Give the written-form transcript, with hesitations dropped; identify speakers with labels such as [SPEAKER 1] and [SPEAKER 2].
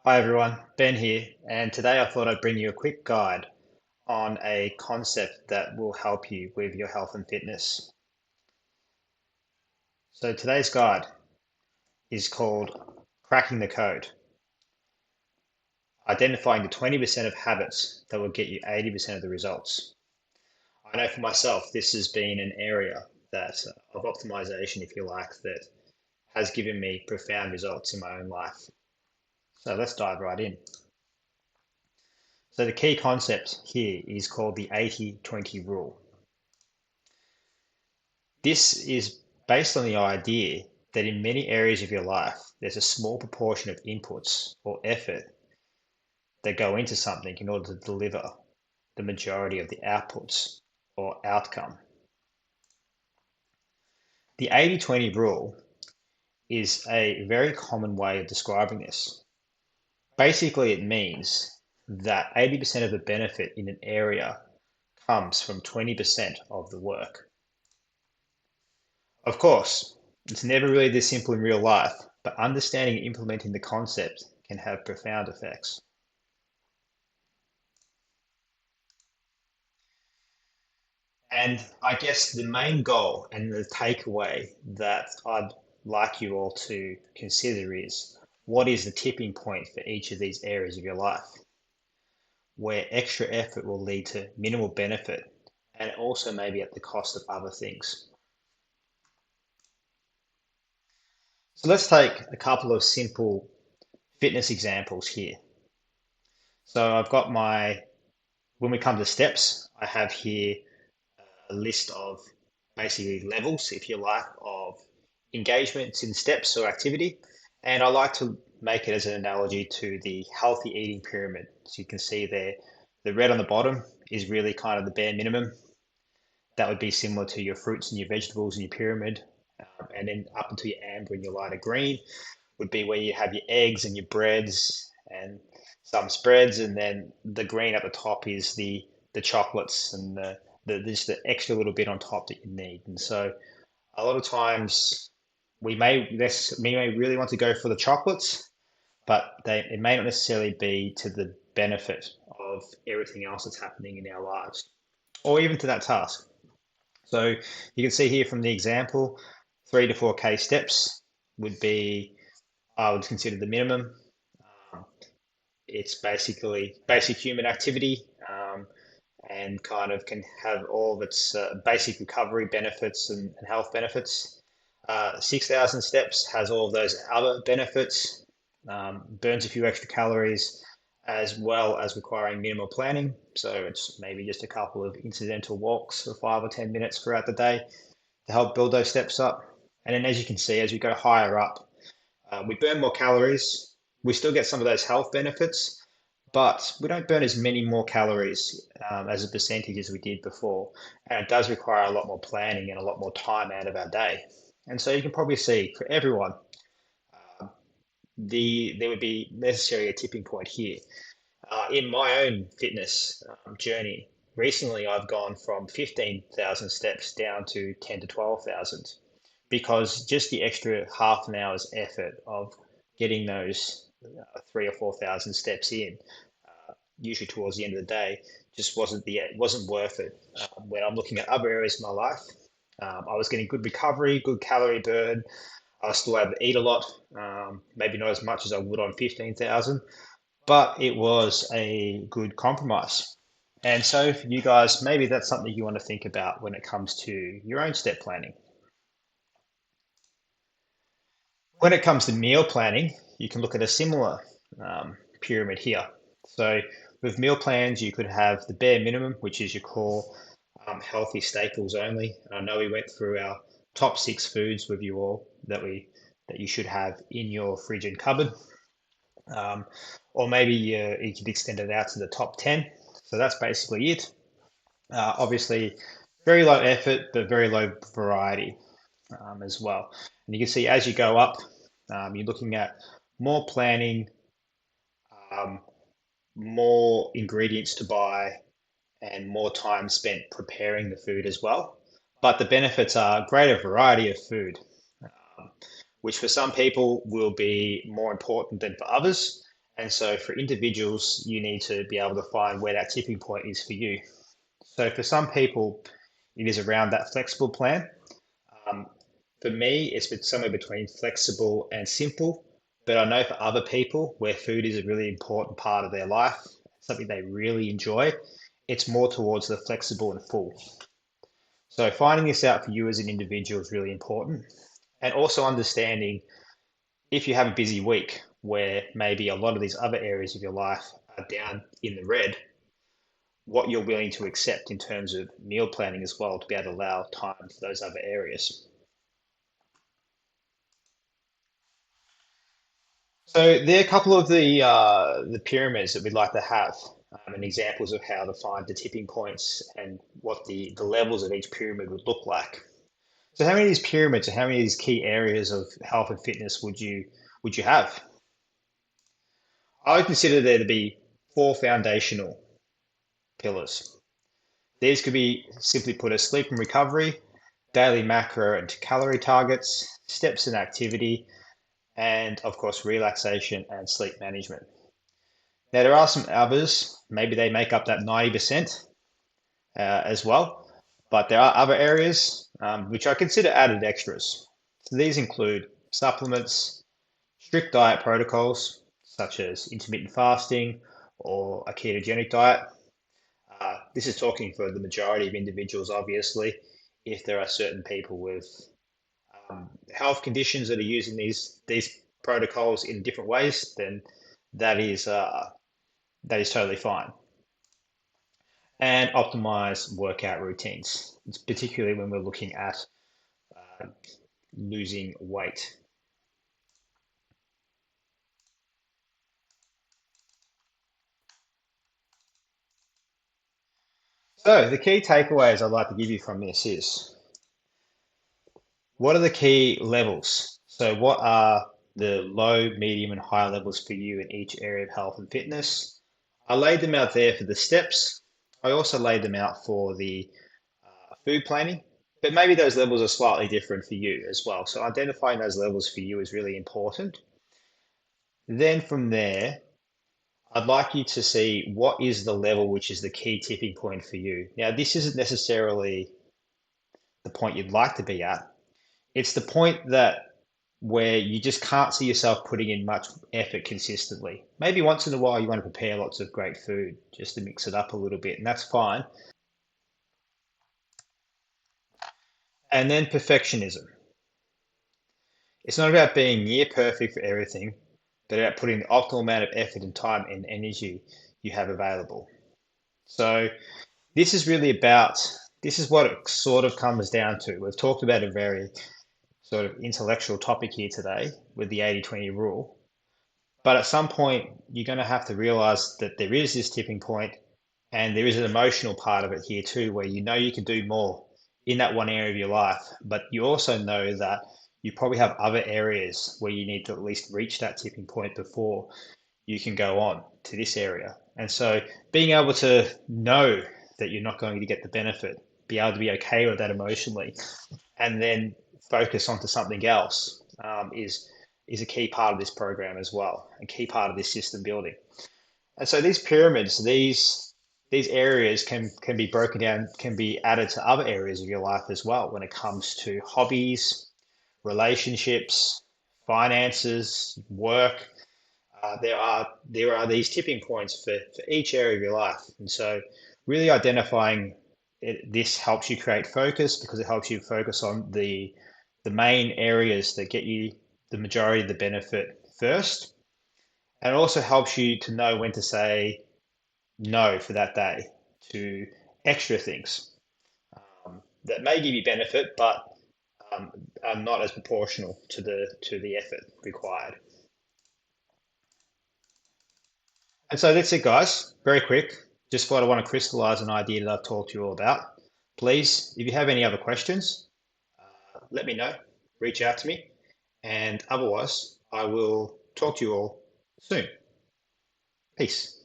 [SPEAKER 1] Hi everyone, Ben here, and today I thought I'd bring you a quick guide on a concept that will help you with your health and fitness. So today's guide is called Cracking the Code, identifying the 20% of habits that will get you 80% of the results. I know for myself, this has been an area that of optimization, if you like, that has given me profound results in my own life. So let's dive right in. So the key concept here is called the 80-20 rule. This is based on the idea that in many areas of your life, there's a small proportion of inputs or effort that go into something in order to deliver the majority of the outputs or outcome. The 80-20 rule is a very common way of describing this. Basically, it means that 80% of the benefit in an area comes from 20% of the work. Of course, it's never really this simple in real life, but understanding and implementing the concept can have profound effects. And I guess the main goal and the takeaway that I'd like you all to consider is what is the tipping point for each of these areas of your life where extra effort will lead to minimal benefit and also maybe at the cost of other things. So let's take a couple of simple fitness examples here. So I've got when we come to steps, I have here a list of basically levels, if you like, of engagements in steps or activity. And I like to make it as an analogy to the healthy eating pyramid. So you can see there, the red on the bottom is really kind of the bare minimum. That would be similar to your fruits and your vegetables in your pyramid. And then up into your amber and your lighter green would be where you have your eggs and your breads and some spreads, and then the green at the top is the chocolates and the just the extra little bit on top that you need. And so a lot of times we may really want to go for the chocolates, but it may not necessarily be to the benefit of everything else that's happening in our lives, or even to that task. So you can see here from the example, 3 to 4K steps would be, I would consider the minimum. Um, it's basically basic human activity, and kind of can have all of its basic recovery benefits and health benefits. 6,000 steps has all of those other benefits, burns a few extra calories, as well as requiring minimal planning. So it's maybe just a couple of incidental walks for 5 or 10 minutes throughout the day to help build those steps up. And then, as you can see, as we go higher up, we burn more calories. We still get some of those health benefits, but we don't burn as many more calories as a percentage as we did before. And it does require a lot more planning and a lot more time out of our day. And so you can probably see for everyone, uh, there would be necessarily a tipping point here. In my own fitness journey, recently I've gone from 15,000 steps down to 10 to 12,000 because just the extra half an hour's effort of getting those 3 or 4 thousand steps in, usually towards the end of the day, just wasn't worth it. When I'm looking at other areas of my life, I was getting good recovery, good calorie burn. I was still able to eat a lot, maybe not as much as I would on 15,000, but it was a good compromise. And so for you guys, maybe that's something you want to think about when it comes to your own step planning. When it comes to meal planning, you can look at a similar pyramid here. So with meal plans, you could have the bare minimum, which is your core healthy staples only. I know we went through our top 6 foods with you all that you should have in your fridge and cupboard. Um, or maybe you could extend it out to the top 10. So that's basically it. Obviously, very low effort, but very low variety as well. And you can see as you go up, you're looking at more planning, um, more ingredients to buy, and more time spent preparing the food as well. But the benefits are greater variety of food, um, which for some people will be more important than for others. And so for individuals, you need to be able to find where that tipping point is for you. So for some people, it is around that flexible plan. Um, for me, it's been somewhere between flexible and simple. But I know for other people, where food is a really important part of their life, something they really enjoy, it's more towards the flexible and full. So finding this out for you as an individual is really important. And also understanding if you have a busy week where maybe a lot of these other areas of your life are down in the red, what you're willing to accept in terms of meal planning as well to be able to allow time for those other areas. So there are a couple of the pyramids that we'd like to have, and examples of how to find the tipping points and what the levels of each pyramid would look like. So how many of these pyramids or how many of these key areas of health and fitness would you have? I would consider there to be four foundational pillars. These could be simply put as sleep and recovery, daily macro and calorie targets, steps and activity, and of course, relaxation and sleep management. Now, there are some others, maybe they make up that 90% as well, but there are other areas which I consider added extras. So these include supplements, strict diet protocols, such as intermittent fasting or a ketogenic diet. This is talking for the majority of individuals, obviously. If there are certain people with health conditions that are using these protocols in different ways, then that is uh, that is totally fine. And optimize workout routines, it's particularly when we're looking at uh, losing weight. So the key takeaways I'd like to give you from this is what are the key levels? So what are the low, medium, and high levels for you in each area of health and fitness? I laid them out there for the steps. I also laid them out for the food planning, but maybe those levels are slightly different for you as well. So identifying those levels for you is really important. Then from there, I'd like you to see what is the level which is the key tipping point for you. Now, this isn't necessarily the point you'd like to be at. It's the point that where you just can't see yourself putting in much effort consistently. Maybe once in a while you want to prepare lots of great food just to mix it up a little bit, and that's fine. And then perfectionism. It's not about being near perfect for everything, but about putting the optimal amount of effort and time and energy you have available. So this is really about, this is what it sort of comes down to. We've talked about a very sort of intellectual topic here today with the 80-20 rule. But at some point, you're going to have to realize that there is this tipping point and there is an emotional part of it here too, where you know you can do more in that one area of your life, but you also know that you probably have other areas where you need to at least reach that tipping point before you can go on to this area. And so being able to know that you're not going to get the benefit, be able to be okay with that emotionally, and then focus onto something else is a key part of this program as well, a key part of this system building. And so these pyramids, these areas can be broken down, can be added to other areas of your life as well when it comes to hobbies, relationships, finances, work. There are these tipping points for each area of your life, and so really identifying this helps you create focus because it helps you focus on the main areas that get you the majority of the benefit first, and it also helps you to know when to say no for that day to extra things that may give you benefit, but are not as proportional to the effort required. And so that's it, guys. Very quick. Just what I want to crystallize an idea that I've talked to you all about. Please, if you have any other questions, let me know. Reach out to me. And otherwise, I will talk to you all soon. Peace.